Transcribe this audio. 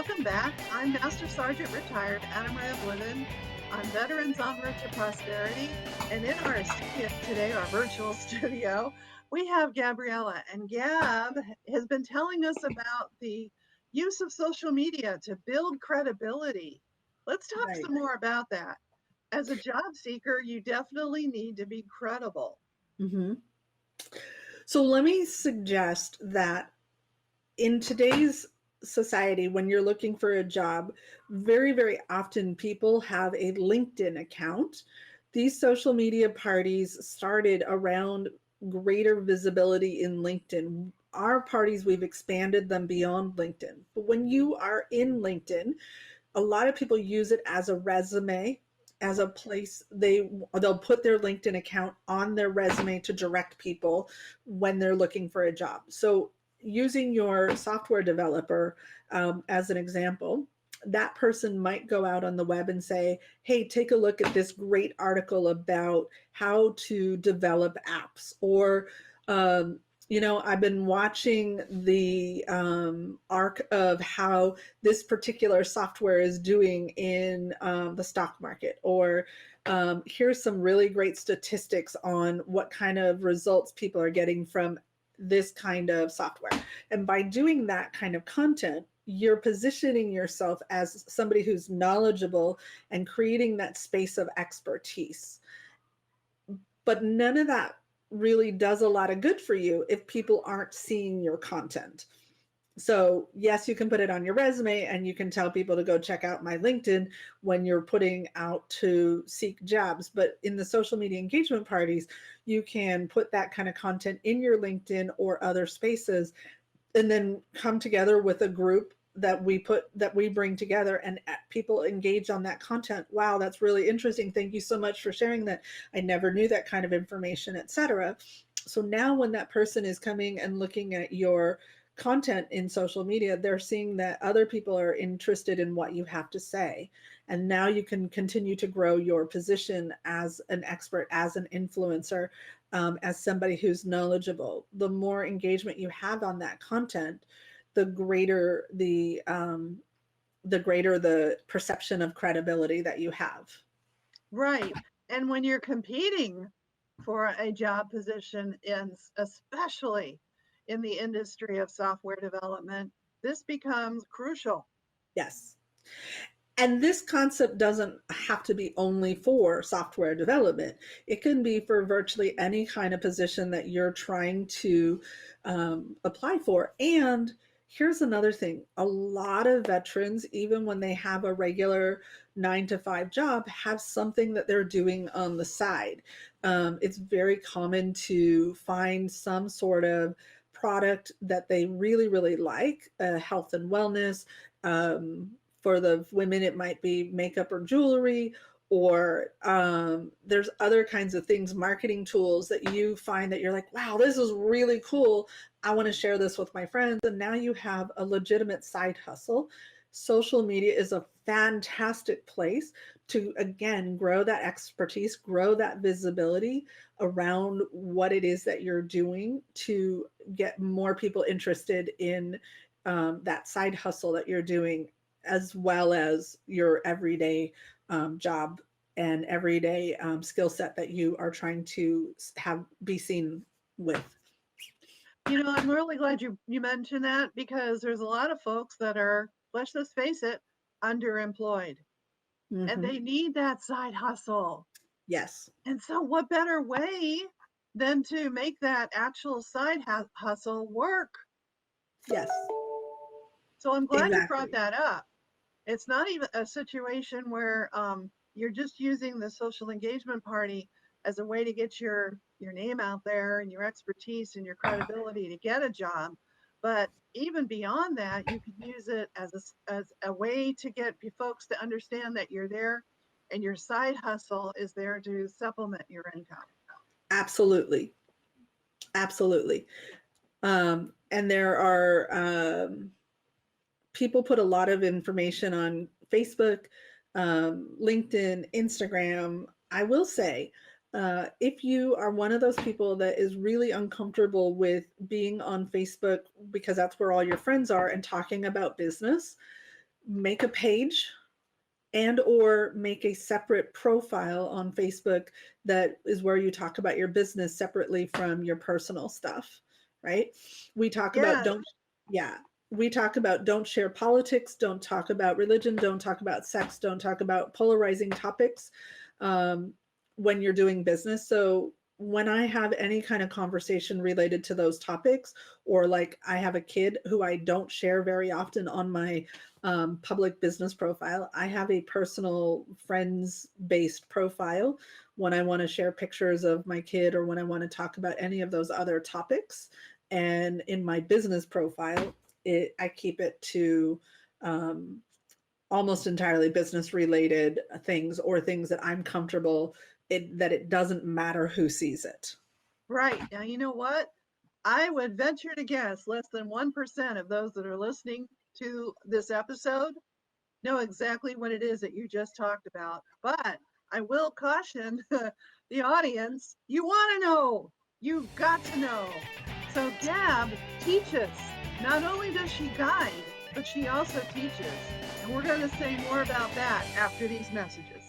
welcome back. I'm Master Sergeant Retired Anna Maria Bliven. I'm Veterans Onward to Prosperity. And in our studio today, our virtual studio, we have Gabriella. And Gab has been telling us about the use of social media to build credibility. Let's talk Right. some more about that. As a job seeker, you definitely need to be credible. hmm So let me suggest that in today's society, when you're looking for a job, very, very often people have a LinkedIn account. These social media parties started around greater visibility in LinkedIn. Our parties, we've expanded them beyond LinkedIn. But when you are in LinkedIn, a lot of people use it as a resume, as a place they'll put their LinkedIn account on their resume to direct people when they're looking for a job. So using your software developer as an example, that person might go out on the web and say, hey, take a look at this great article about how to develop apps, or I've been watching the arc of how this particular software is doing in the stock market, or here's some really great statistics on what kind of results people are getting from this kind of software. And by doing that kind of content, you're positioning yourself as somebody who's knowledgeable and creating that space of expertise. But none of that really does a lot of good for you if people aren't seeing your content. So yes, you can put it on your resume and you can tell people to go check out my LinkedIn when you're putting out to seek jobs. But in the social media engagement parties, you can put that kind of content in your LinkedIn or other spaces, and then come together with a group that we bring together, and people engage on that content. Wow, that's really interesting. Thank you so much for sharing that. I never knew that kind of information, etc. So now when that person is coming and looking at your content in social media, they're seeing that other people are interested in what you have to say. And now you can continue to grow your position as an expert, as an influencer, as somebody who's knowledgeable. The more engagement you have on that content, the greater the perception of credibility that you have. Right. And when you're competing for a job position, especially in the industry of software development, this becomes crucial. Yes. And this concept doesn't have to be only for software development. It can be for virtually any kind of position that you're trying to apply for. And here's another thing. A lot of veterans, even when they have a regular 9-to-5 job, have something that they're doing on the side. It's very common to find some sort of product that they really, really like, health and wellness. For the women, it might be makeup or jewelry, or there's other kinds of things, marketing tools that you find that you're like, wow, this is really cool. I want to share this with my friends. And now you have a legitimate side hustle. Social media is a fantastic place to, again, grow that expertise, grow that visibility around what it is that you're doing to get more people interested in that side hustle that you're doing, as well as your everyday job and everyday skill set that you are trying to be seen with. I'm really glad you mentioned that, because there's a lot of folks that are, let's just face it, underemployed. And they need that side hustle. Yes. And so what better way than to make that actual side hustle work? Yes. So I'm glad you brought Exactly. that up. It's not even a situation where you're just using the social engagement party as a way to get your name out there and your expertise and your credibility to get a job. But even beyond that, you could use it as a way to get folks to understand that you're there and your side hustle is there to supplement your income. Absolutely. Absolutely. And there are people put a lot of information on Facebook, LinkedIn, Instagram. I will say, if you are one of those people that is really uncomfortable with being on Facebook because that's where all your friends are and talking about business, make a page and or make a separate profile on Facebook that is where you talk about your business separately from your personal stuff, right? We talk about Yes. don't yeah, we talk about don't share politics, don't talk about religion, don't talk about sex, don't talk about polarizing topics um, when you're doing business. So when I have any kind of conversation related to those topics, or like I have a kid who I don't share very often on my public business profile. I have a personal friends based profile when I want to share pictures of my kid or when I want to talk about any of those other topics. And in my business profile, I keep it to almost entirely business related things or things that I'm comfortable that it doesn't matter who sees it. Right. Now, you know what? I would venture to guess less than 1% of those that are listening to this episode know exactly what it is that you just talked about. But I will caution the audience, you want to know. You've got to know. So Deb teaches. Not only does she guide, but she also teaches. And we're going to say more about that after these messages.